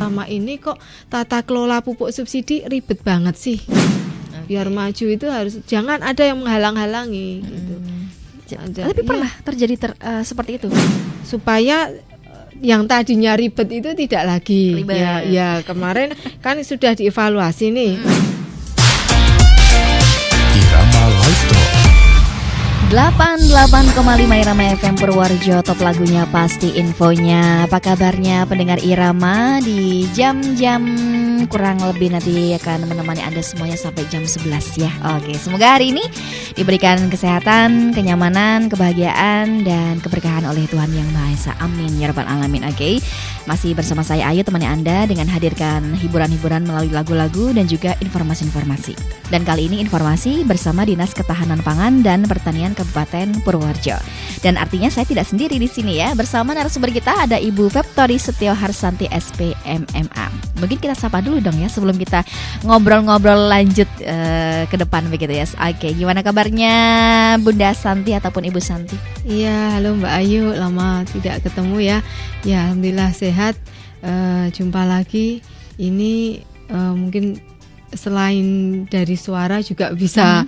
Selama ini kok tata kelola pupuk subsidi ribet banget sih. Biar maju itu harus jangan ada yang menghalang-halangi gitu. Tapi pernah terjadi seperti itu? Supaya yang tadinya ribet itu tidak lagi. Ribet. Ya kemarin kan sudah dievaluasi nih. Irama Live Talk 88,5 Irama FM Purworejo, top lagunya pasti infonya. Apa kabarnya pendengar Irama di jam-jam kurang lebih nanti akan menemani Anda semuanya sampai jam 11 ya. Oke, semoga hari ini diberikan kesehatan, kenyamanan, kebahagiaan dan keberkahan oleh Tuhan Yang Maha Esa. Amin ya rabbal alamin. Oke. Masih bersama saya Ayu temani Anda dengan hadirkan hiburan-hiburan melalui lagu-lagu dan juga informasi-informasi. Dan kali ini informasi bersama Dinas Ketahanan Pangan dan Pertanian Kabupaten Purworejo. Dan artinya saya tidak sendiri di sini ya. Bersama narasumber kita ada Ibu Feptori Setio Harsanti SPMMA. Mungkin kita sapa dulu dong ya sebelum kita ngobrol-ngobrol lanjut ke depan begitu ya. Oke, gimana kabarnya Bunda Santi ataupun Ibu Santi? Iya, halo Mbak Ayu, lama tidak ketemu ya. Ya, alhamdulillah sehat. Jumpa lagi. Ini mungkin selain dari suara juga bisa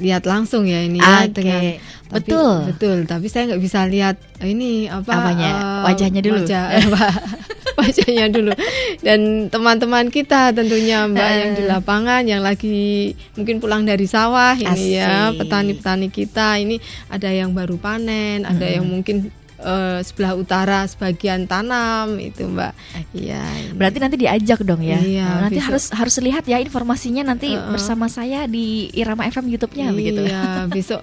lihat langsung ya ini ya. Oke. Betul. Tapi saya nggak bisa lihat ini apanya, wajahnya dulu. Wajahnya dulu. Dan teman-teman kita tentunya Mbak yang di lapangan yang lagi mungkin pulang dari sawah ini ya, petani-petani kita ini ada yang baru panen, ada yang mungkin sebelah utara sebagian tanam itu Mbak. Iya. Berarti nanti diajak dong ya. Iya, nanti harus lihat ya informasinya nanti bersama saya di Irama FM YouTube-nya begitu. Iya, besok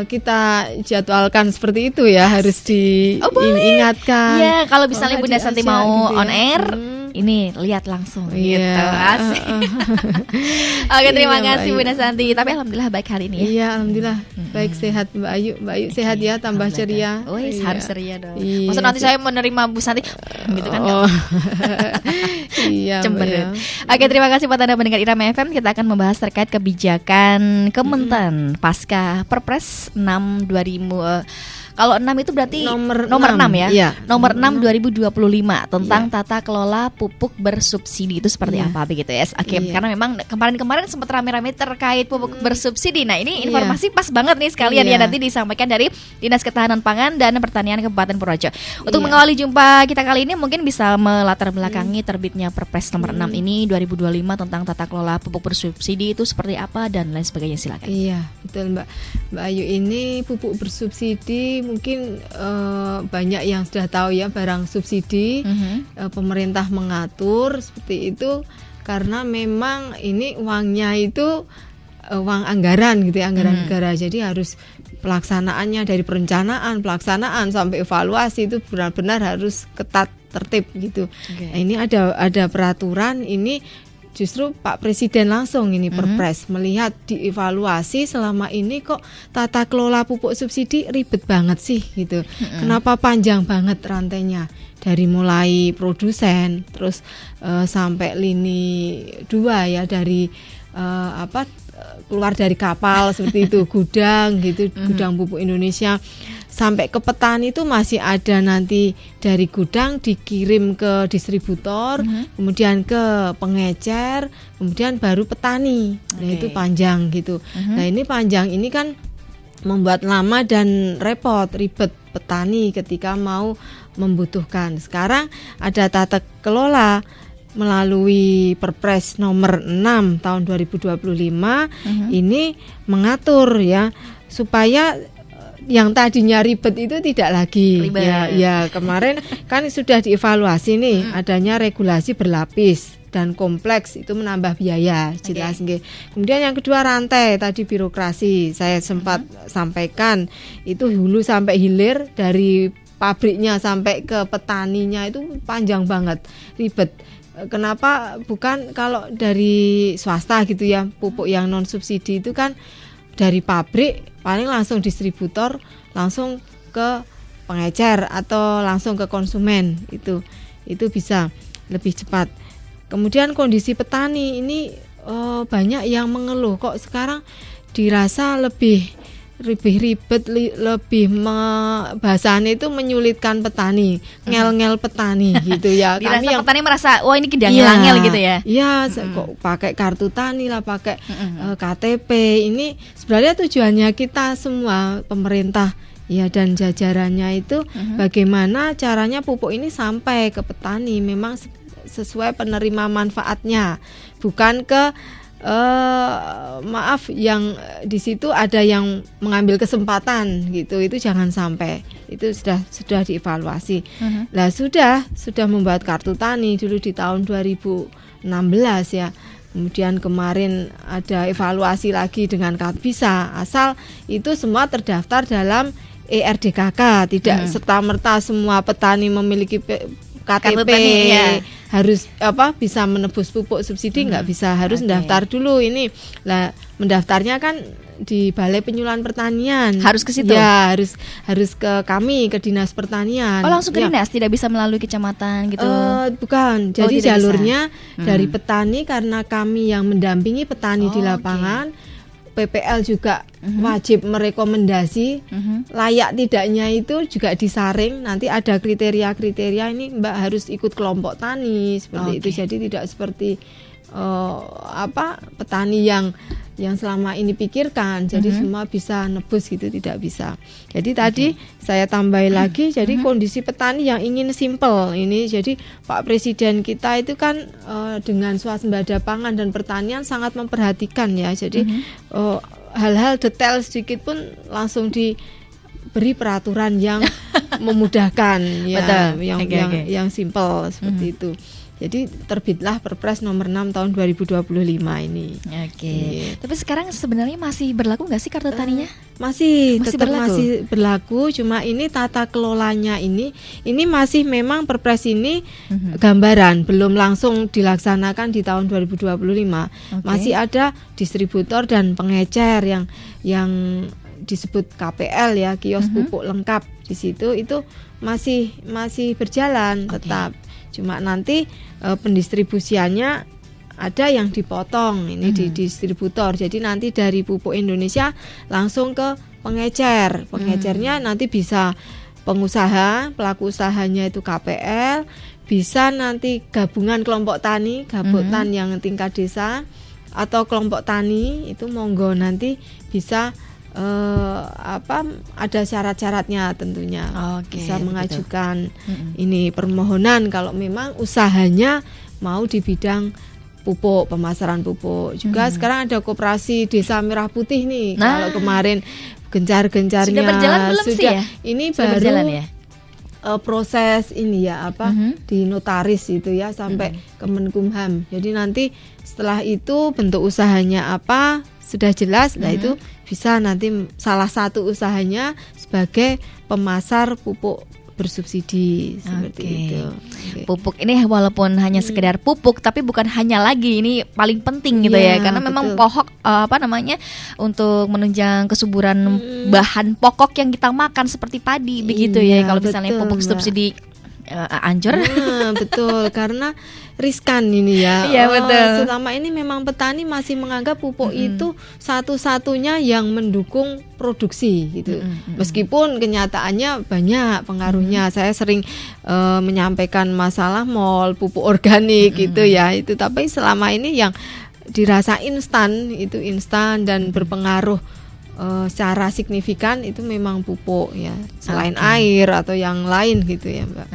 kita jadwalkan seperti itu ya, harus diingatkan. Iya, kalau misalnya Bunda Santi mau gitu on air, ini lihat langsung gitu. Asik. Oke, terima kasih Bunda Santi. Tapi alhamdulillah baik hari ini ya. Iya, alhamdulillah baik, sehat Mbak Ayu. Mbak Ayu sehat ya, tambah ceria. Harus ceria dong. Iya. Maksud nanti saya menerima Bu Santi gitu kan? Iya. Cemberut. Oke, terima kasih buat Anda mendengar Irama FM. Kita akan membahas terkait kebijakan Kementan pasca Perpres 6 2000. Kalau 6 itu berarti nomor 6 ya. Iya. Nomor 6 2025 tentang tata kelola pupuk bersubsidi itu seperti apa begitu ya. Oke, karena memang kemarin sempat rame-rame terkait pupuk bersubsidi. Nah, ini informasi pas banget nih sekalian ya, nanti disampaikan dari Dinas Ketahanan Pangan dan Pertanian Kabupaten Purworejo. Untuk mengawali jumpa kita kali ini mungkin bisa melatar belakangi terbitnya Perpres nomor 6 ini 2025 tentang tata kelola pupuk bersubsidi itu seperti apa dan lain sebagainya, silakan. Iya, betul Mbak Ayu, ini pupuk bersubsidi mungkin banyak yang sudah tahu ya, barang subsidi pemerintah mengatur seperti itu karena memang ini uangnya itu uang anggaran gitu ya, anggaran negara. Jadi harus pelaksanaannya dari perencanaan, pelaksanaan sampai evaluasi itu benar-benar harus ketat, tertib gitu. Nah, ini ada peraturan ini. Justru Pak Presiden langsung ini Perpres melihat dievaluasi selama ini kok tata kelola pupuk subsidi ribet banget sih gitu. Kenapa panjang banget rantainya dari mulai produsen terus sampai lini 2 ya, dari keluar dari kapal seperti itu, gudang gitu, gudang pupuk Indonesia sampai ke petani itu masih ada nanti dari gudang dikirim ke distributor, kemudian ke pengecer, kemudian baru petani. Nah, itu panjang gitu. Nah, ini panjang ini kan membuat lama dan ribet petani ketika mau membutuhkan. Sekarang ada tata kelola melalui Perpres nomor 6 tahun 2025 ini mengatur ya supaya yang tadinya ribet itu tidak lagi. Ya kemarin kan sudah dievaluasi nih, adanya regulasi berlapis dan kompleks itu menambah biaya, jelas nggih. Kemudian yang kedua rantai tadi birokrasi, saya sempat sampaikan itu hulu sampai hilir dari pabriknya sampai ke petaninya itu panjang banget, ribet. Kenapa bukan kalau dari swasta gitu ya, pupuk yang non subsidi itu kan dari pabrik paling langsung distributor, langsung ke pengecer atau langsung ke konsumen, itu bisa lebih cepat. Kemudian kondisi petani ini banyak yang mengeluh kok sekarang dirasa lebih lebih ribet, lebih bahasanya itu menyulitkan petani, ngel-ngel petani gitu ya. Dirasa Kami yang petani merasa wah ini ngel gitu ya. Iya, kok pakai kartu tani lah, pakai KTP. Ini sebenarnya tujuannya kita semua, pemerintah ya dan jajarannya itu bagaimana caranya pupuk ini sampai ke petani memang sesuai penerima manfaatnya, bukan ke maaf yang di situ ada yang mengambil kesempatan gitu, itu jangan sampai. Itu sudah dievaluasi. Lah sudah membuat kartu tani dulu di tahun 2016 ya. Kemudian kemarin ada evaluasi lagi dengan bisa, asal itu semua terdaftar dalam ERDKK, tidak serta-merta semua petani memiliki KTP ya. Harus bisa menebus pupuk subsidi, nggak bisa, harus mendaftar dulu ini. Lah mendaftarnya kan di Balai Penyuluhan Pertanian. Harus ke situ. Ya, harus ke kami, ke Dinas Pertanian. Oh, langsung ke dinas, tidak bisa melalui kecamatan gitu. Bukan. Jadi jalurnya dari petani, karena kami yang mendampingi petani di lapangan. PPL juga wajib merekomendasi layak tidaknya itu juga disaring. Nanti ada kriteria-kriteria, ini Mbak harus ikut kelompok tani seperti itu. Jadi tidak seperti petani yang selama ini pikirkan. Jadi semua bisa nebus gitu, tidak bisa. Jadi tadi saya tambahin lagi, jadi kondisi petani yang ingin simple ini. Jadi Pak Presiden kita itu kan dengan swasembada pangan dan pertanian sangat memperhatikan ya. Jadi hal-hal detail sedikit pun langsung diberi peraturan yang memudahkan ya. Yang simple seperti itu. Jadi terbitlah Perpres nomor 6 tahun 2025 ini. Tapi sekarang sebenarnya masih berlaku nggak sih kartu taninya? Masih berlaku. Cuma ini tata kelolanya ini masih memang Perpres ini gambaran, belum langsung dilaksanakan di tahun 2025. Masih ada distributor dan pengecer yang disebut KPL ya, kios pupuk lengkap di situ, itu masih berjalan tetap. Cuma nanti pendistribusiannya ada yang dipotong ini di distributor. Jadi nanti dari Pupuk Indonesia langsung ke pengecer. Pengecernya nanti bisa pengusaha, pelaku usahanya itu KPL, bisa nanti gabungan kelompok tani, gabotan yang tingkat desa, atau kelompok tani itu monggo nanti bisa ada syarat-syaratnya tentunya. Bisa mengajukan ini permohonan kalau memang usahanya mau di bidang pupuk, pemasaran pupuk. Juga sekarang ada koperasi Desa Merah Putih nih. Kalau kemarin gencar-gencarnya sudah berjalan belum sih ya? Ini sudah baru berjalan ya? Proses ini ya di notaris itu ya sampai Kemenkumham. Jadi nanti setelah itu bentuk usahanya apa sudah jelas, nah itu bisa nanti salah satu usahanya sebagai pemasar pupuk bersubsidi seperti itu. Pupuk ini walaupun hanya sekedar pupuk, tapi bukan hanya lagi, ini paling penting gitu ya, karena memang pokok untuk menunjang kesuburan bahan pokok yang kita makan seperti padi begitu ya. Kalau misalnya pupuk subsidi hancur. Betul, karena riskan ini ya. Iya, betul. Selama ini memang petani masih menganggap pupuk itu satu-satunya yang mendukung produksi gitu. Meskipun kenyataannya banyak pengaruhnya. Saya sering menyampaikan masalah mol pupuk organik gitu ya. Itu tapi selama ini yang dirasa instan dan berpengaruh secara signifikan itu memang pupuk ya, selain air atau yang lain gitu ya Mbak.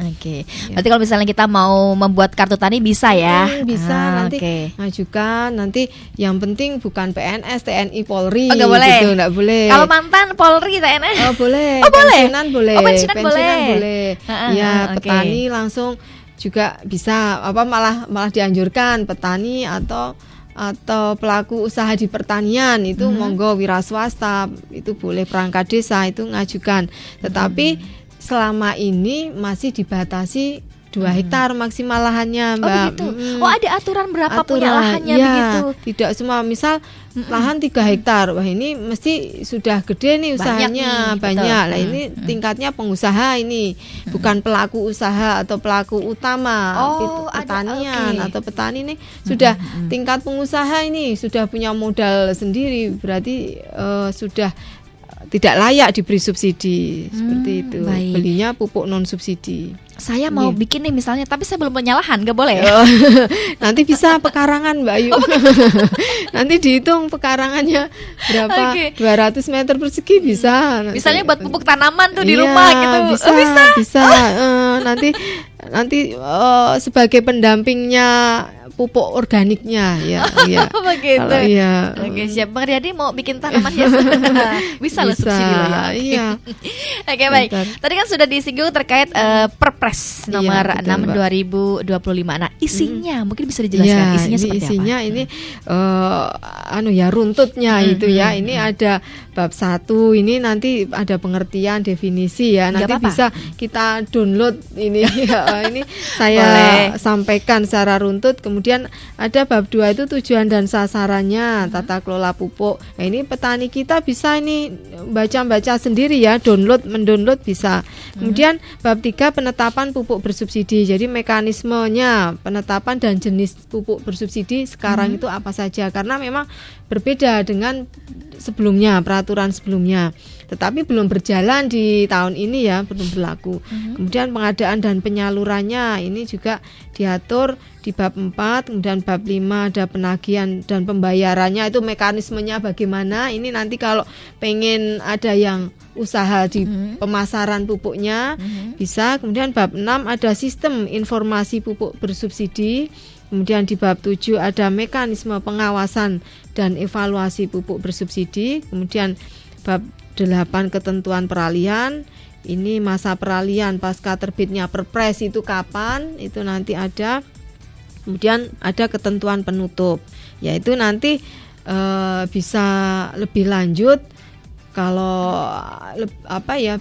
Berarti kalau misalnya kita mau membuat kartu tani bisa ya? Bisa nanti ngajukan, nanti yang penting bukan PNS, TNI, Polri nggak boleh. Gitu, nggak boleh. Kalau mantan Polri, TNI? Boleh. Pensiunan boleh. Pensiunan boleh. Ya petani langsung juga bisa malah dianjurkan petani atau pelaku usaha di pertanian itu monggo, wira swasta itu boleh, perangkat desa itu ngajukan. Tetapi selama ini masih dibatasi 2 hektar maksimal lahannya Mbak. Begitu. Ada aturan berapa punya lahannya begitu? Tidak semua, misal lahan 3 hektar, wah ini mesti sudah gede nih usahanya, banyak. Lah ini tingkatnya pengusaha ini, bukan pelaku usaha atau pelaku utama pertanian atau petani nih sudah tingkat pengusaha ini sudah punya modal sendiri, berarti sudah tidak layak diberi subsidi seperti itu. Baik. Belinya pupuk non subsidi. Saya mau bikin nih misalnya, tapi saya belum punya lahan, nggak boleh ya? Nanti bisa pekarangan Mbak Ayu. Nanti dihitung pekarangannya berapa, 200 meter persegi bisa. Misalnya buat pupuk tanaman tuh di Iya, rumah gitu. Bisa. Nanti sebagai pendampingnya pupuk organiknya ya. Begitu. Kalau iya. Oke, siap. Bang Riyadi mau bikin tanaman hias. Bisa loh subsidi loh ya. Iya. Oke, baik. Tadi kan sudah disinggung terkait Perpres nomor 6 2025. Nah, isinya mungkin bisa dijelaskan isinya seperti isinya apa? Ini runtutnya itu ya. Ini ada bab 1, ini nanti ada pengertian definisi ya. Nanti bisa kita download ini ya. Ini saya sampaikan secara runtut. Kemudian ada bab 2 itu tujuan dan sasarannya, tata kelola pupuk. Nah, ini petani kita bisa ini baca-baca sendiri ya, mendownload bisa. Kemudian bab 3 penetapan pupuk bersubsidi. Jadi mekanismenya penetapan dan jenis pupuk bersubsidi sekarang itu apa saja, karena memang berbeda dengan sebelumnya, peraturan sebelumnya. Tetapi belum berjalan di tahun ini ya, belum berlaku. Kemudian pengadaan dan penyalurannya ini juga diatur di bab 4, kemudian bab 5 ada penagihan dan pembayarannya, itu mekanismenya bagaimana. Ini nanti kalau pengen ada yang usaha di pemasaran pupuknya bisa. Kemudian bab 6 ada sistem informasi pupuk bersubsidi. Kemudian di bab 7 ada mekanisme pengawasan dan evaluasi pupuk bersubsidi. Kemudian bab 8 ketentuan peralihan. Ini masa peralihan pasca terbitnya Perpres itu kapan? Itu nanti ada. Kemudian ada ketentuan penutup. Yaitu nanti bisa lebih lanjut kalau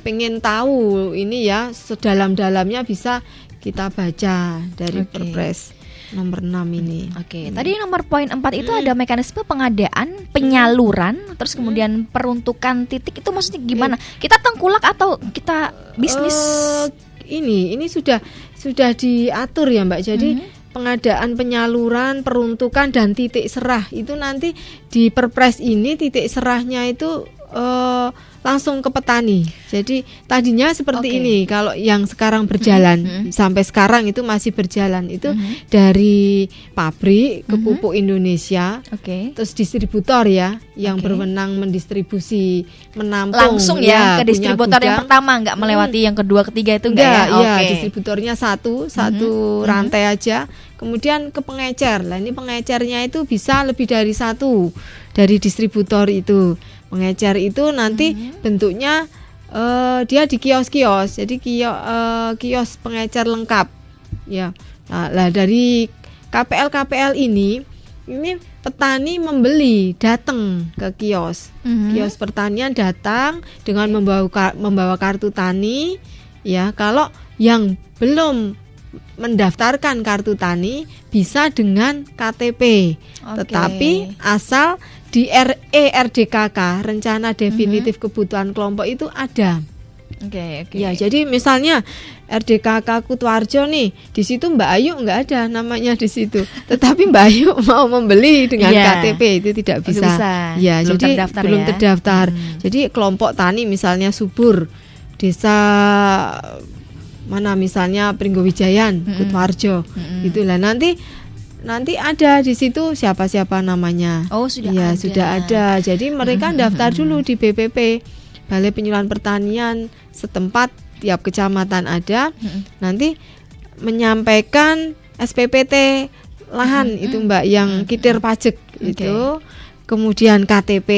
pengen tahu ini ya sedalam-dalamnya bisa kita baca dari Perpres nomor 6 ini. Tadi nomor poin 4 itu ada mekanisme pengadaan, penyaluran, terus kemudian peruntukan titik, itu maksudnya gimana? Kita tengkulak atau kita bisnis? Ini sudah diatur ya Mbak. Jadi pengadaan, penyaluran, peruntukan dan titik serah itu nanti di Perpres ini titik serahnya itu langsung ke petani. Jadi tadinya seperti ini, kalau yang sekarang berjalan sampai sekarang itu masih berjalan itu dari pabrik ke Pupuk Indonesia, terus distributor ya yang berwenang mendistribusi, menampung langsung ya ke distributor yang pertama, nggak melewati yang kedua, ketiga itu enggak ya? Distributornya satu rantai aja. Kemudian ke pengecer. Lah ini pengecernya itu bisa lebih dari satu dari distributor itu. Pengecer itu nanti bentuknya dia di kios-kios. Jadi kios pengecer lengkap. Ya. Nah, dari KPL ini petani membeli, datang ke kios. Kios pertanian datang dengan membawa kartu tani. Ya, kalau yang belum mendaftarkan kartu tani bisa dengan KTP. Tetapi asal di RDKK, rencana definitif kebutuhan kelompok itu ada. Ya, jadi misalnya RDKK Kutoarjo nih, di situ Mbak Ayu nggak ada namanya di situ. Tetapi Mbak Ayu mau membeli dengan KTP itu tidak bisa. Ya, belum jadi terdaftar belum terdaftar. Jadi kelompok tani misalnya subur desa mana misalnya Pringgowijayan, Kutoarjo, itulah nanti ada di situ siapa namanya. Sudah ada. Jadi mereka daftar dulu di BPP, Balai Penyuluhan Pertanian setempat, tiap kecamatan ada. Nanti menyampaikan SPPT lahan itu Mbak, yang kitir pajak itu. Kemudian KTP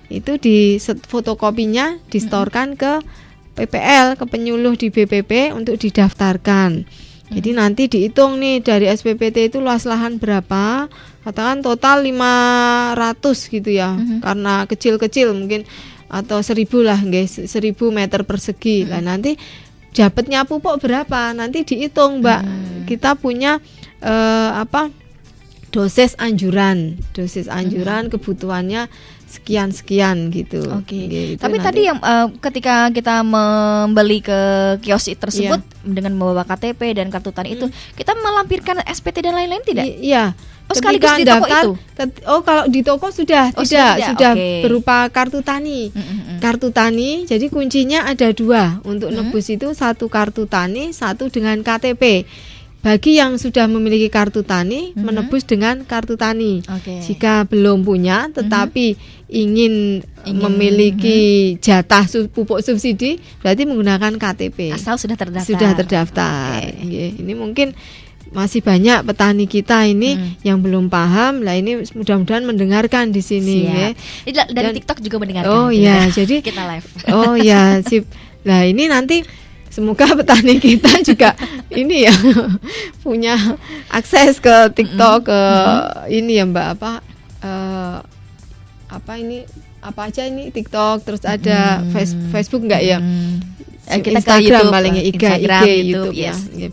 itu di fotokopinya distorkan ke PPL, ke penyuluh di BPP untuk didaftarkan. Jadi nanti dihitung nih dari SPPT itu luas lahan berapa, katakan total 500 gitu ya, karena kecil-kecil mungkin, atau 1000 lah, 1000 meter persegi. Lah nanti dapatnya pupuk berapa, nanti dihitung Mbak. Kita punya dosis anjuran kebutuhannya sekian gitu. Oke. Gitu Tapi nanti. tadi yang ketika kita membeli ke kios tersebut dengan membawa KTP dan kartu tani itu, kita melampirkan SPT dan lain-lain tidak? Iya. Oh, sekaligus di toko itu? Kalau di toko sudah sudah okay. berupa kartu tani. Kartu tani, jadi kuncinya ada 2 untuk nebus itu, 1 kartu tani, 1 dengan KTP. Bagi yang sudah memiliki kartu tani, menebus dengan kartu tani. Okay. Jika belum punya, tetapi ingin memiliki jatah pupuk subsidi, berarti menggunakan KTP. Asal sudah terdaftar. Okay. Ini mungkin masih banyak petani kita ini yang belum paham. Lah ini mudah-mudahan mendengarkan di sini. Ya. Dari TikTok juga mendengarkan. Oh ya, jadi kita live. Oh ya, sip. Nah ini nanti semoga petani kita juga ini ya punya akses ke TikTok, ke ini ya Mbak, apa aja ini TikTok, terus ada Facebook enggak ya? Kita Instagram paling Instagram, YouTube yes. ya.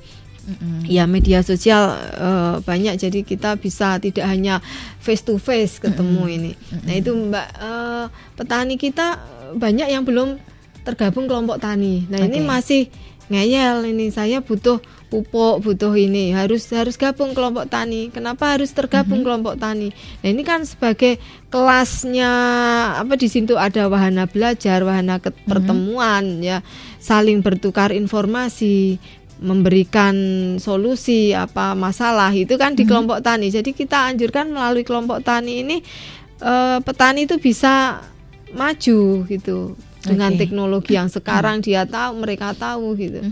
Ya media sosial banyak, jadi kita bisa tidak hanya face to face ketemu ini. Nah itu Mbak, petani kita banyak yang belum tergabung kelompok tani. Nah ini masih ngeyel, ini saya butuh pupuk, butuh ini, harus gabung kelompok tani. Kenapa harus tergabung kelompok tani? Nah ini kan sebagai kelasnya di situ ada wahana belajar, wahana pertemuan, ya saling bertukar informasi, memberikan solusi apa masalah itu kan di kelompok tani. Jadi kita anjurkan melalui kelompok tani ini petani itu bisa maju gitu dengan teknologi yang sekarang mereka tahu gitu.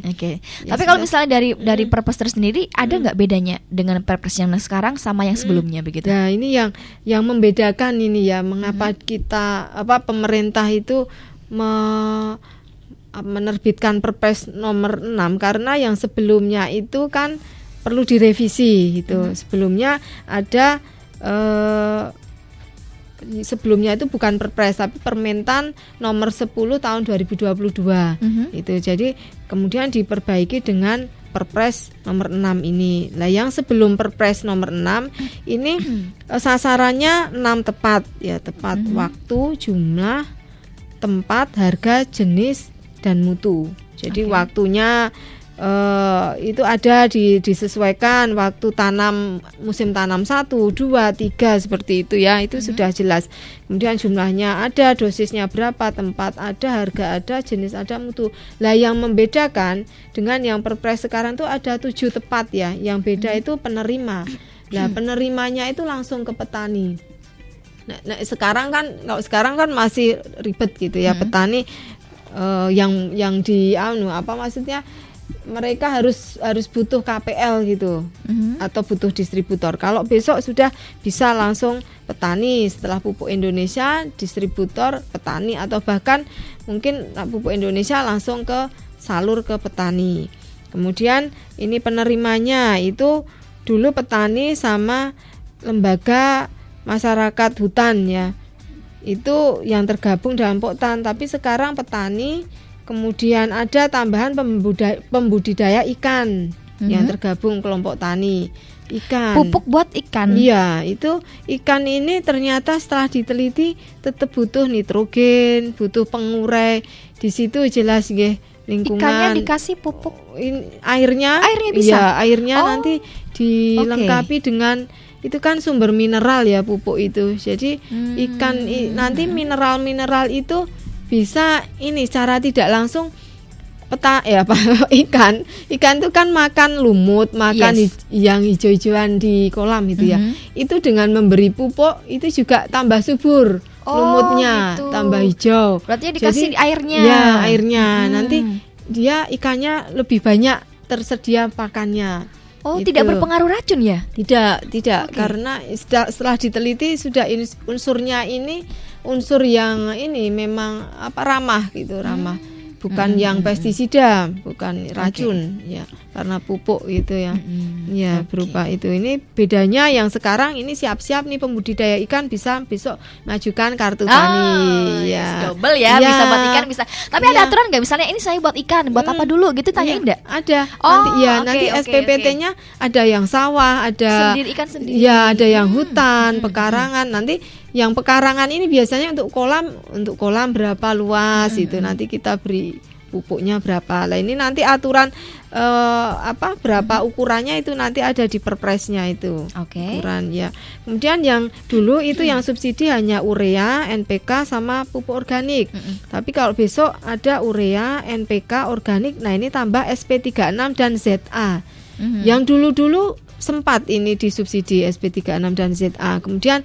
Oke. Tapi kalau misalnya dari Perpres sendiri ada nggak bedanya dengan Perpres yang sekarang sama yang sebelumnya begitu? Nah ini yang membedakan ini ya, mengapa kita pemerintah itu menerbitkan Perpres nomor 6, karena yang sebelumnya itu kan perlu direvisi gitu. Sebelumnya ada sebelumnya itu bukan Perpres tapi Permentan nomor 10 tahun 2022. Itu jadi kemudian diperbaiki dengan Perpres nomor 6 ini. Lah yang sebelum Perpres nomor 6 ini sasarannya 6 tepat ya, tepat waktu, jumlah, tempat, harga, jenis dan mutu. Jadi waktunya itu ada disesuaikan waktu tanam, musim tanam 1, 2, 3 seperti itu ya, itu sudah jelas. Kemudian jumlahnya ada, dosisnya berapa, tempat ada, harga ada, jenis ada, mutu. Lah yang membedakan dengan yang Perpres sekarang itu ada 7 tepat ya, yang beda itu penerima. Lah penerimanya itu langsung ke petani. Nah sekarang kan masih ribet gitu ya, petani yang di maksudnya mereka harus butuh KPL gitu, atau butuh distributor. Kalau besok sudah bisa langsung petani, setelah pupuk Indonesia distributor petani, atau bahkan mungkin pupuk Indonesia langsung ke salur ke petani. Kemudian ini penerimanya itu dulu petani sama lembaga masyarakat hutan ya, itu yang tergabung dalam Poktan. Tapi sekarang petani, kemudian ada tambahan pembudidaya ikan yang tergabung kelompok tani ikan. Pupuk buat ikan. Iya, itu ikan ini ternyata setelah diteliti tetap butuh nitrogen, butuh pengurai. Di situ jelas nggih lingkungan. Ikannya dikasih pupuk. Airnya bisa. Iya, airnya nanti dilengkapi dengan itu kan sumber mineral ya pupuk itu. Jadi ikan nanti mineral itu bisa ini secara tidak langsung ikan itu kan makan lumut, makan yang hijau-hijauan di kolam itu ya. Itu dengan memberi pupuk itu juga tambah subur lumutnya, gitu. Tambah hijau. Berarti dikasih airnya. Ya, airnya. Nanti dia ikannya lebih banyak tersedia pakannya. Oh, itu tidak berpengaruh racun ya? Tidak, karena setelah diteliti sudah unsurnya ini unsur yang ini memang ramah gitu, ramah bukan yang pestisida, bukan racun ya, karena pupuk gitu ya. Ya, berupa itu. Ini bedanya yang sekarang ini siap-siap nih pembudidaya ikan bisa besok majukan kartu tani. Ya. Double ya, bisa buat ikan bisa. Tapi ada aturan nggak, misalnya ini saya buat ikan, buat apa dulu gitu, tanyain enggak? Ada. Nanti SPPT-nya ada yang sawah, ada sendiri, ikan sendiri. Ya, ada yang hutan, pekarangan. Nanti yang pekarangan ini biasanya untuk kolam berapa luas itu nanti kita beri pupuknya berapa. Lah ini nanti aturan berapa ukurannya itu nanti ada di perpresnya itu. Ukuran ya. Kemudian yang dulu itu yang subsidi hanya urea, NPK sama pupuk organik. Tapi kalau besok ada urea, NPK, organik. Nah, ini tambah SP36 dan ZA. Yang dulu-dulu sempat ini disubsidi SP36 dan ZA. Kemudian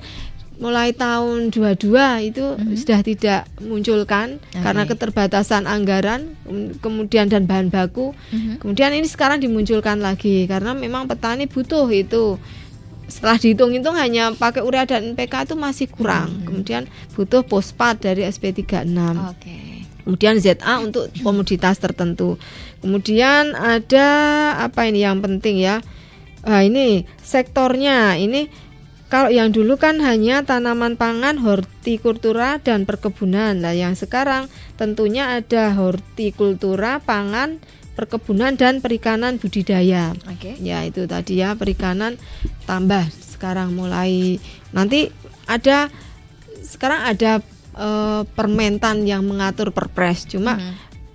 mulai tahun 22 itu sudah tidak munculkan karena keterbatasan anggaran kemudian dan bahan baku. Kemudian ini sekarang dimunculkan lagi karena memang petani butuh itu. Setelah dihitung-hitung hanya pakai urea dan NPK itu masih kurang. Kemudian butuh fosfat dari SP36. Kemudian ZA untuk komoditas tertentu. Kemudian ada apa ini yang penting ya? Ini sektornya ini. Kalau yang dulu kan hanya tanaman pangan, hortikultura dan perkebunan. Nah, yang sekarang tentunya ada hortikultura, pangan, perkebunan dan perikanan budidaya. Ya, itu tadi ya, perikanan tambah sekarang mulai nanti sekarang ada Permentan yang mengatur Perpres. Cuma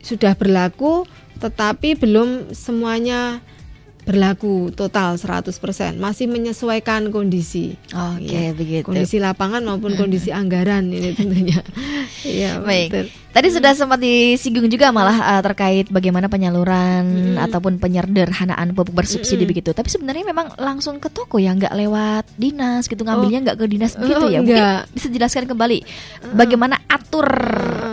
sudah berlaku tetapi belum semuanya berlaku total 100%, masih menyesuaikan kondisi. Begitu. Kondisi lapangan maupun kondisi anggaran ini tentunya. Iya, baik. betul. Tadi sudah sempat disinggung juga malah terkait bagaimana penyaluran ataupun penyederhanaan pupuk bersubsidi begitu. Tapi sebenarnya memang langsung ke toko ya, nggak lewat dinas gitu, ngambilnya nggak ke dinas begitu ya. Mungkin bisa jelaskan kembali bagaimana atur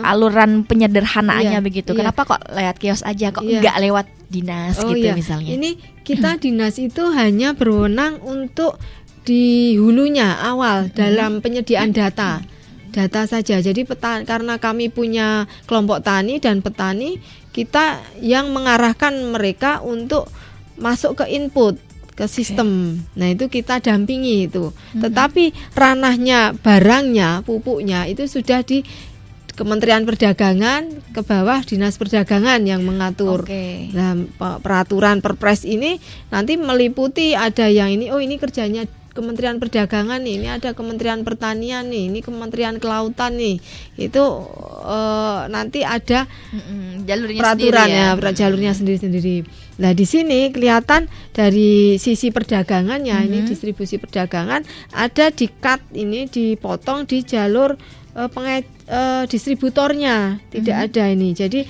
aluran penyederhanaannya begitu. Kenapa kok lewat kios aja, kok nggak lewat dinas gitu misalnya? Ini kita dinas itu hanya berwenang untuk di hulunya awal dalam penyediaan data saja. Jadi karena kami punya kelompok tani dan petani, kita yang mengarahkan mereka untuk masuk ke input ke sistem. Nah, itu kita dampingi itu. Tetapi ranahnya, barangnya, pupuknya itu sudah di Kementerian Perdagangan ke bawah Dinas Perdagangan yang mengatur. Nah, peraturan Perpres ini nanti meliputi ada yang ini, ini kerjanya Kementerian Perdagangan nih, ini ada Kementerian Pertanian nih, ini Kementerian Kelautan nih. Itu nanti ada peraturannya, jalurnya sendiri-sendiri. Nah, di sini kelihatan dari sisi perdagangannya, ini distribusi perdagangan ada di-cut, ini dipotong di jalur distributornya tidak ada ini. Jadi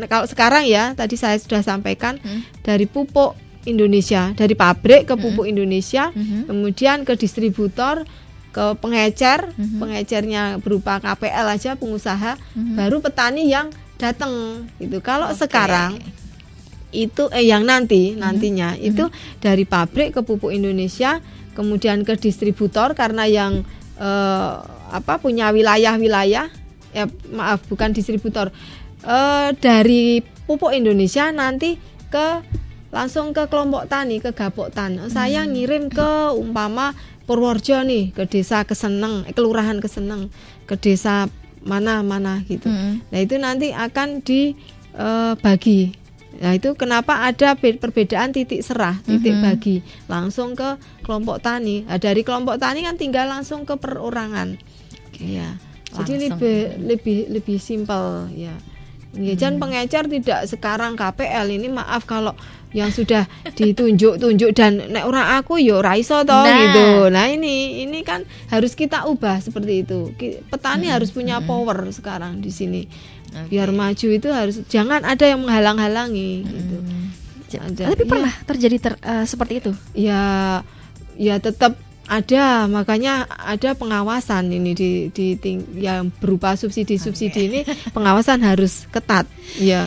kalau sekarang ya, tadi saya sudah sampaikan dari pupuk Indonesia, dari pabrik ke pupuk Indonesia, kemudian ke distributor, ke pengecer, pengecernya berupa KPL aja, pengusaha, baru petani yang datang gitu. Kalau sekarang itu yang nantinya itu dari pabrik ke pupuk Indonesia, kemudian ke distributor karena yang punya wilayah-wilayah, bukan distributor, dari pupuk Indonesia nanti langsung ke kelompok tani, ke Gapoktan. Saya ngirim ke umpama Purworejo nih, ke desa Keseneng, kelurahan Keseneng, ke desa mana gitu. Nah, itu nanti akan dibagi. Nah, itu kenapa ada perbedaan titik serah, titik bagi langsung ke kelompok tani. Nah, dari kelompok tani kan tinggal langsung ke perorangan. Ya. Jadi lebih simpel ya. Jangan pengecer tidak sekarang KPL ini, maaf kalau yang sudah ditunjuk dan nek ora aku yo ora iso toh gitu. Nah, ini kan harus kita ubah seperti itu. Petani harus punya power sekarang di sini. Biar maju itu harus, jangan ada yang menghalang-halangi gitu. Tapi pernah terjadi seperti itu? Ya tetap ada, makanya ada pengawasan ini yang berupa subsidi ini, pengawasan harus ketat ya.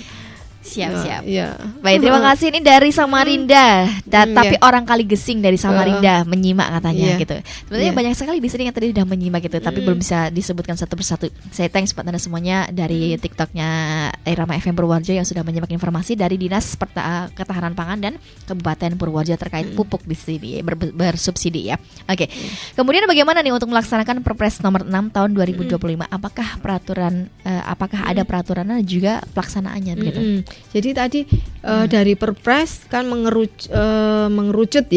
Siap. Ya. Baik, terima kasih. Ini dari Samarinda, tapi orang Kaligesing dari Samarinda menyimak katanya gitu. Sebenarnya banyak sekali di sini yang tadi sudah menyimak gitu, tapi belum bisa disebutkan satu persatu. Saya thanks buat Anda semuanya dari TikToknya Irama FM Purworejo yang sudah menyimak informasi dari Dinas Ketahanan Pangan dan Kabupaten Purworejo terkait pupuk di sini bersubsidi ya. Oke. Kemudian bagaimana nih untuk melaksanakan Perpres nomor 6 tahun 2025? Apakah ada peraturannya juga pelaksanaannya begitu? Jadi tadi dari Perpres kan mengerucut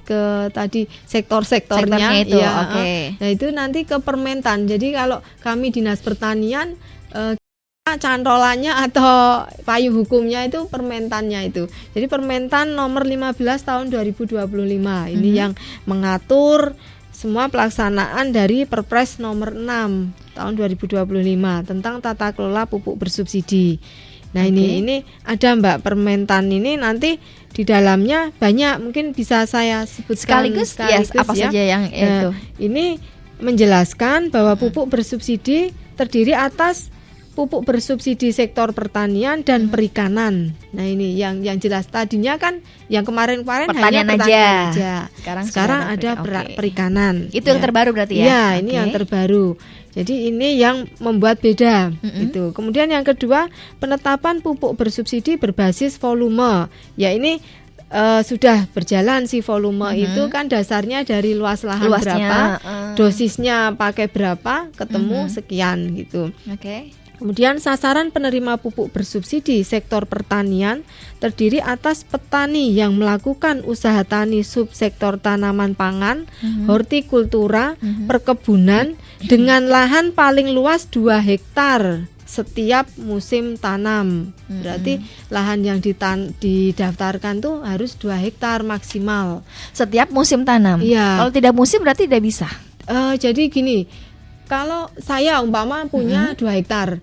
ke tadi sektornya itu. Ya. Okay. Nah itu nanti ke Permentan. Jadi kalau kami Dinas Pertanian cantolannya atau payung hukumnya itu Permentannya itu. Jadi Permentan nomor 15 tahun 2025 ini yang mengatur semua pelaksanaan dari Perpres nomor 6 tahun 2025 tentang tata kelola pupuk bersubsidi. Nah ini ada Mbak Permentan ini nanti di dalamnya banyak, mungkin bisa saya sebutkan sekaligus apa saja yang itu. Ini menjelaskan bahwa pupuk bersubsidi terdiri atas pupuk bersubsidi sektor pertanian dan perikanan. Nah ini yang jelas, tadinya kan yang kemarin-kemarin hanya pertanian aja. Sekarang ada perikanan. Itu yang terbaru berarti ya? Ya, ini yang terbaru. Jadi ini yang membuat beda itu. Kemudian yang kedua, penetapan pupuk bersubsidi berbasis volume. Ya ini sudah berjalan sih volume itu kan dasarnya dari luasnya berapa, dosisnya pakai berapa, ketemu sekian gitu. Kemudian sasaran penerima pupuk bersubsidi sektor pertanian terdiri atas petani yang melakukan usaha tani subsektor tanaman pangan, hortikultura, perkebunan dengan lahan paling luas 2 hektar setiap musim tanam. Berarti lahan yang didaftarkan tuh harus 2 hektar maksimal setiap musim tanam. Iya. Kalau tidak musim berarti tidak bisa. Jadi gini, kalau saya umpama punya 2 hektar,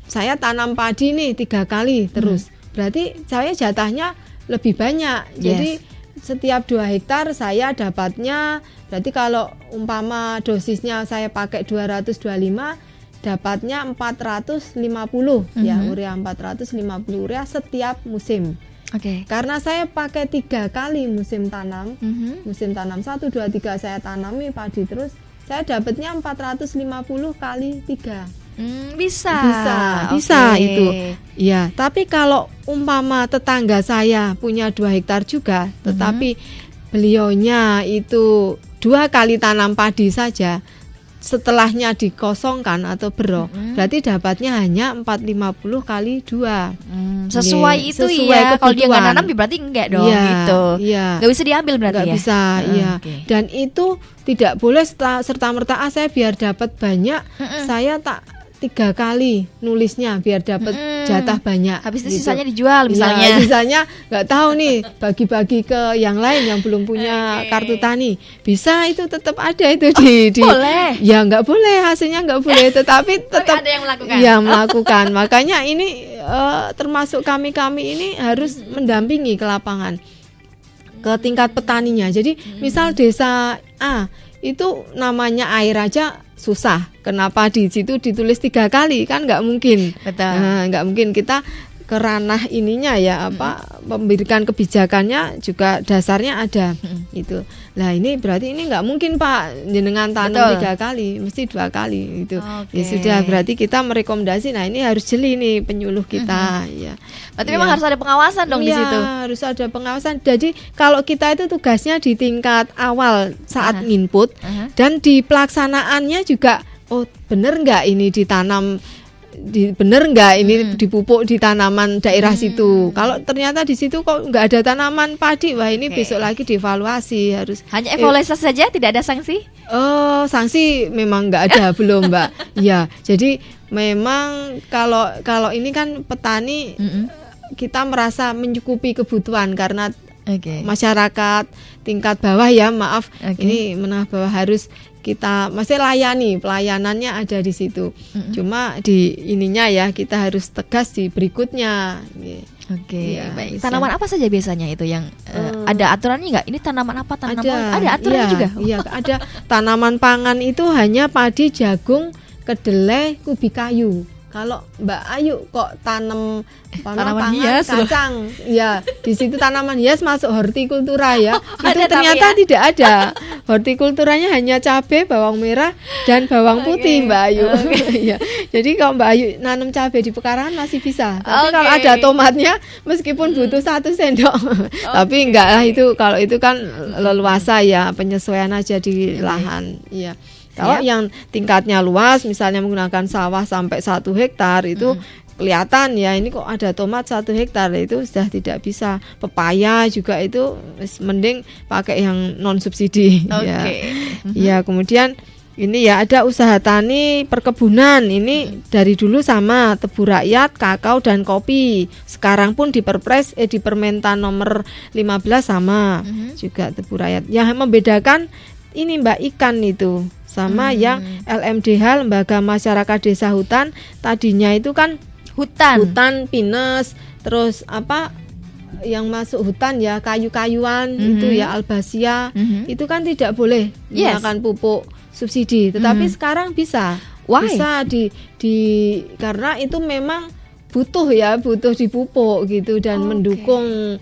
saya tanam padi nih 3 kali terus, berarti saya jatahnya lebih banyak. Jadi setiap 2 hektar saya dapatnya, berarti kalau umpama dosisnya saya pakai 225, dapatnya 450 ya, urea 450 urea setiap musim. Karena saya pakai 3 kali musim tanam, musim tanam 1, 2, 3 saya tanami padi terus, saya dapatnya 450 kali 3. Bisa itu. Ya, tapi kalau umpama tetangga saya punya 2 hektar juga, tetapi beliaunya itu 2 kali tanam padi saja, setelahnya dikosongkan atau berok, berarti dapatnya hanya 450 kali 2. Sesuai itu ya. Kalau dia nggak nanam berarti enggak dong gitu. Nggak bisa diambil berarti nggak bisa, Dan itu tidak boleh serta-merta saya biar dapat banyak, saya tak 3 kali nulisnya biar dapat jatah banyak. Habis itu sisanya dijual misalnya. Sisanya nggak tahu nih, bagi-bagi ke yang lain yang belum punya kartu tani. Bisa, itu tetap ada itu di boleh. Ya nggak boleh, hasilnya nggak boleh, tetapi tetap ada yang melakukan. Ya melakukan. Makanya ini termasuk kami ini harus mendampingi ke lapangan, ke tingkat petaninya. Jadi misal desa A itu namanya air aja susah, kenapa di situ ditulis 3 kali, kan nggak mungkin. Betul. Nggak mungkin kita ke ranah ininya ya, memberikan kebijakannya juga dasarnya ada itu. Lah ini berarti ini nggak mungkin Pak jenengan tanam 3 kali, mesti 2 kali itu. Ya sudah, berarti kita merekomendasi. Nah ini harus jeli nih penyuluh kita ya. Berarti memang harus ada pengawasan dong di situ. Harus ada pengawasan. Jadi kalau kita itu tugasnya di tingkat awal saat input dan di pelaksanaannya juga, bener nggak ini ditanam, bener nggak ini dipupuk di tanaman daerah situ. Kalau ternyata di situ kok nggak ada tanaman padi, wah ini besok lagi dievaluasi. Harus hanya evaluasi saja, tidak ada sanksi? Sanksi memang nggak ada belum Mbak. Ya, jadi memang kalau ini kan petani kita merasa mencukupi kebutuhan karena masyarakat tingkat bawah ya, maaf, ini menengah bawah harus kita masih layani, pelayanannya ada di situ. Cuma di ininya ya kita harus tegas di berikutnya. Baik. Tanaman apa saja biasanya itu yang ada aturannya nggak? Ini tanaman apa? Ada aturannya juga? Iya, ada. Tanaman pangan itu hanya padi, jagung, kedelai, ubi kayu. Kalau Mbak Ayu kok tanam Tanaman pangan hias loh. kacang, ya di situ tanaman hias masuk hortikultura ya. Itu ada ternyata tapi ya? tidak ada. Hortikulturanya hanya cabai, bawang merah dan bawang putih Mbak Ayu. Ya. Jadi kalau Mbak Ayu nanam cabai di pekarangan masih bisa. Tapi kalau ada tomatnya meskipun butuh 1 sendok. Tapi enggak lah itu, kalau itu kan leluasa ya, penyesuaian aja di lahan. Iya. Kalau yang tingkatnya luas, misalnya menggunakan sawah sampai 1 hektar itu kelihatan ya, ini kok ada tomat 1 hektar, itu sudah tidak bisa. Pepaya juga itu mending pakai yang non subsidi. Ya, kemudian ini ya ada usaha tani perkebunan. Ini dari dulu sama, tebu rakyat, kakao dan kopi. Sekarang pun di Perpres di Permentan nomor 15 sama juga tebu rakyat. Yang membedakan ini Mbak ikan itu sama yang LMDH, Lembaga Masyarakat Desa Hutan, tadinya itu kan hutan pinus, terus apa yang masuk hutan ya kayu-kayuan itu ya albasia, itu kan tidak boleh menggunakan pupuk subsidi, tetapi sekarang bisa. Why? Bisa karena itu memang butuh dipupuk gitu dan mendukung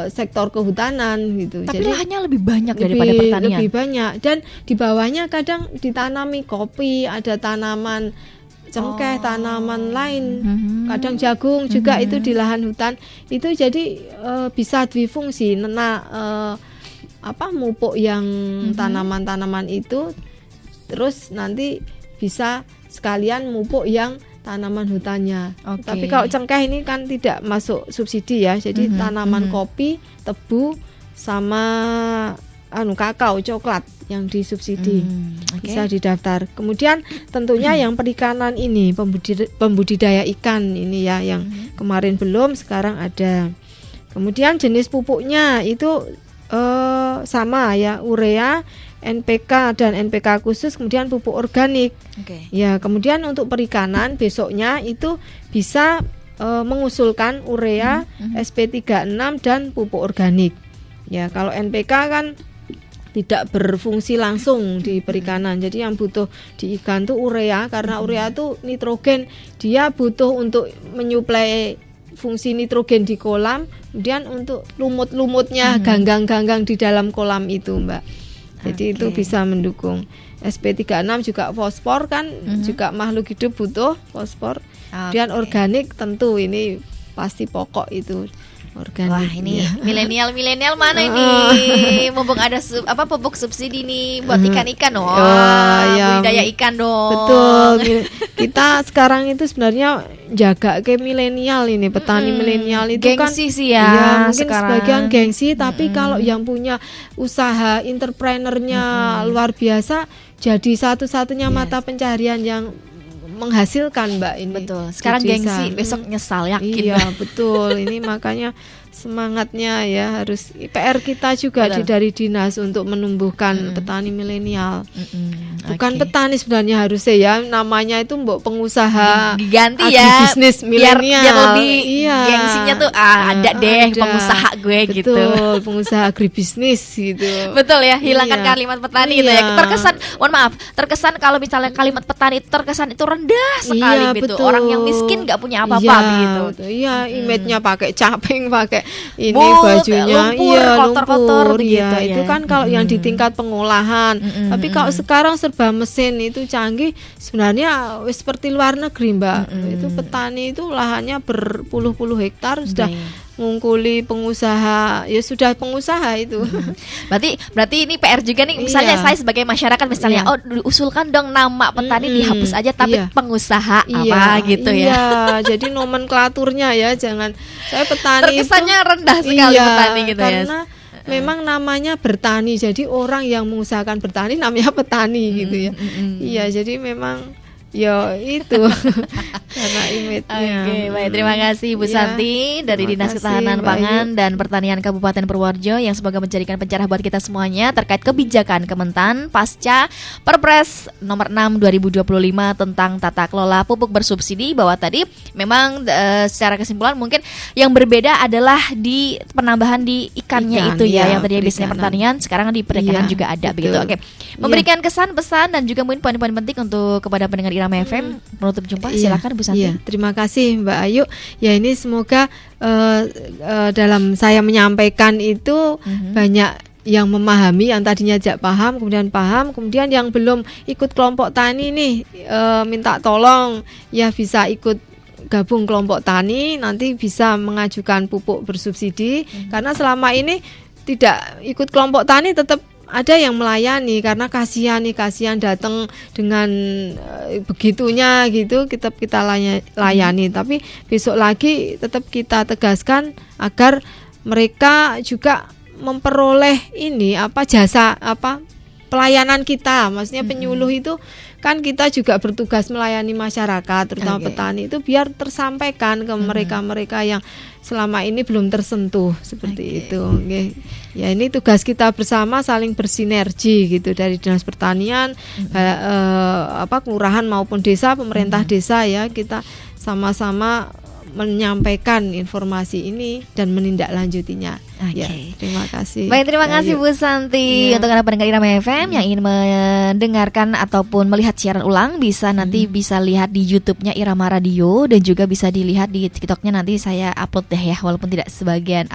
sektor kehutanan gitu. Tapi jadi lahannya lebih banyak daripada pertanian. Lebih banyak, dan di bawahnya kadang ditanami kopi, ada tanaman cengkeh, tanaman lain, kadang jagung juga itu di lahan hutan. Itu jadi bisa difungsi mupuk yang tanaman-tanaman itu, terus nanti bisa sekalian mupuk yang tanaman hutannya. Tapi kalau cengkeh ini kan tidak masuk subsidi ya. Jadi tanaman kopi, tebu sama kakao, coklat yang disubsidi bisa didaftar. Kemudian tentunya yang perikanan ini, pembudidaya ikan ini ya, yang kemarin belum, sekarang ada. Kemudian jenis pupuknya itu sama ya, urea, NPK dan NPK khusus, kemudian pupuk organik. Ya, kemudian untuk perikanan besoknya itu bisa mengusulkan urea, SP36 dan pupuk organik. Ya, kalau NPK kan tidak berfungsi langsung di perikanan. Jadi yang butuh di ikan tuh urea, karena urea tuh nitrogen, dia butuh untuk menyuplai fungsi nitrogen di kolam, kemudian untuk lumut-lumutnya, ganggang-ganggang di dalam kolam itu, Mbak. Jadi itu bisa mendukung. SP36 juga fosfor kan, juga makhluk hidup butuh fosfor. Kemudian organik tentu ini pasti pokok itu. Organik. Wah, ini milenial mana ini? Mumpung ada pupuk subsidi nih buat ikan-ikan budidaya ikan dong. Betul. Kita sekarang itu sebenarnya jaga ke milenial ini, petani milenial itu gengsi kan sih ya mungkin sekarang. Sebagian gengsi, tapi kalau yang punya usaha entrepreneurnya luar biasa, jadi satu-satunya mata pencaharian yang menghasilkan, Mbak, ini. Betul. Sekarang gengsi, besok nyesal, yakin. Iya, betul. Ini makanya semangatnya ya, harus PR kita juga dari dinas untuk menumbuhkan petani milenial. Bukan petani sebenarnya harusnya ya, namanya itu mbok pengusaha diganti ya, bisnis milenial. Biar lebih gengsinya tuh ada pengusaha gue. Betul, gitu. Pengusaha agribisnis gitu. Betul ya, hilangkan kalimat petani itu ya. Terkesan kalau misalnya kalimat petani terkesan itu rendah sekali gitu. Betul. Orang yang miskin nggak punya apa-apa gitu. Iya, image-nya pakai caping, pakai ini bajunya lumpur, kotor-kotor gitu ya. ya. Itu kan kalau yang di tingkat pengolahan. Tapi kalau sekarang serba mesin itu canggih, sebenarnya seperti luar negeri, Mbak. Itu petani itu lahannya berpuluh-puluh hektar sudah ngungkuli pengusaha, ya sudah pengusaha itu. Berarti ini PR juga nih, misalnya saya sebagai masyarakat misalnya, diusulkan dong nama petani dihapus aja, tapi pengusaha apa gitu ya. Iya, jadi nomenklaturnya ya, jangan saya petani terkesannya rendah sekali petani gitu ya. Karena memang namanya bertani, jadi orang yang mengusahakan bertani namanya petani gitu ya. Iya, jadi memang ya itu Karena image-nya. Oke, baik, terima kasih Bu Santi dari Dinas Ketahanan Pangan dan Pertanian Kabupaten Purworejo yang semoga menjadikan pencerah buat kita semuanya terkait kebijakan Kementan pasca Perpres nomor 6 2025 tentang tata kelola pupuk bersubsidi, bahwa tadi memang secara kesimpulan mungkin yang berbeda adalah di penambahan di ikannya itu ya, yang tadinya biasanya pertanian sekarang di perikanan juga ada, begitu. Oke. Memberikan kesan, pesan dan juga mungkin poin-poin penting untuk kepada pendengar Irama FM menutup jumpa. Silakan Bu Santi. Terima kasih Mbak Ayu. Ya, ini semoga dalam saya menyampaikan itu banyak yang memahami, yang tadinya tidak paham kemudian yang belum ikut kelompok tani nih minta tolong ya bisa ikut gabung kelompok tani, nanti bisa mengajukan pupuk bersubsidi karena selama ini tidak ikut kelompok tani tetap ada yang melayani karena kasihan datang dengan begitunya gitu, kita layani. Tapi besok lagi tetap kita tegaskan agar mereka juga memperoleh jasa pelayanan kita. Maksudnya penyuluh itu kan kita juga bertugas melayani masyarakat, terutama petani, itu biar tersampaikan ke mereka-mereka yang selama ini belum tersentuh seperti itu. Ya, ini tugas kita bersama, saling bersinergi gitu dari Dinas Pertanian, kelurahan maupun desa, pemerintah desa ya, kita sama-sama menyampaikan informasi ini dan menindaklanjutinya. Ya, terima kasih. Baik, terima kasih Bu Santi. Untuk Anda pendengar Irama FM yang ingin mendengarkan ataupun melihat siaran ulang, bisa nanti bisa lihat di YouTube-nya Irama Radio dan juga bisa dilihat di TikTok-nya, nanti saya upload deh ya, walaupun tidak sebagian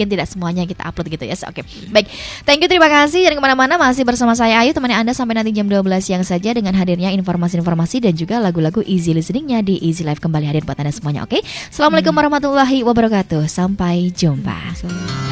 tidak semuanya kita upload gitu ya. Oke. Baik. Thank you, terima kasih. Dan kemana-mana masih bersama saya Ayu, temani Anda sampai nanti jam 12 siang saja dengan hadirnya informasi-informasi dan juga lagu-lagu easy listening-nya di Easy Life kembali hadir buat Anda semuanya. Oke. Assalamualaikum warahmatullahi wabarakatuh. Sampai jumpa.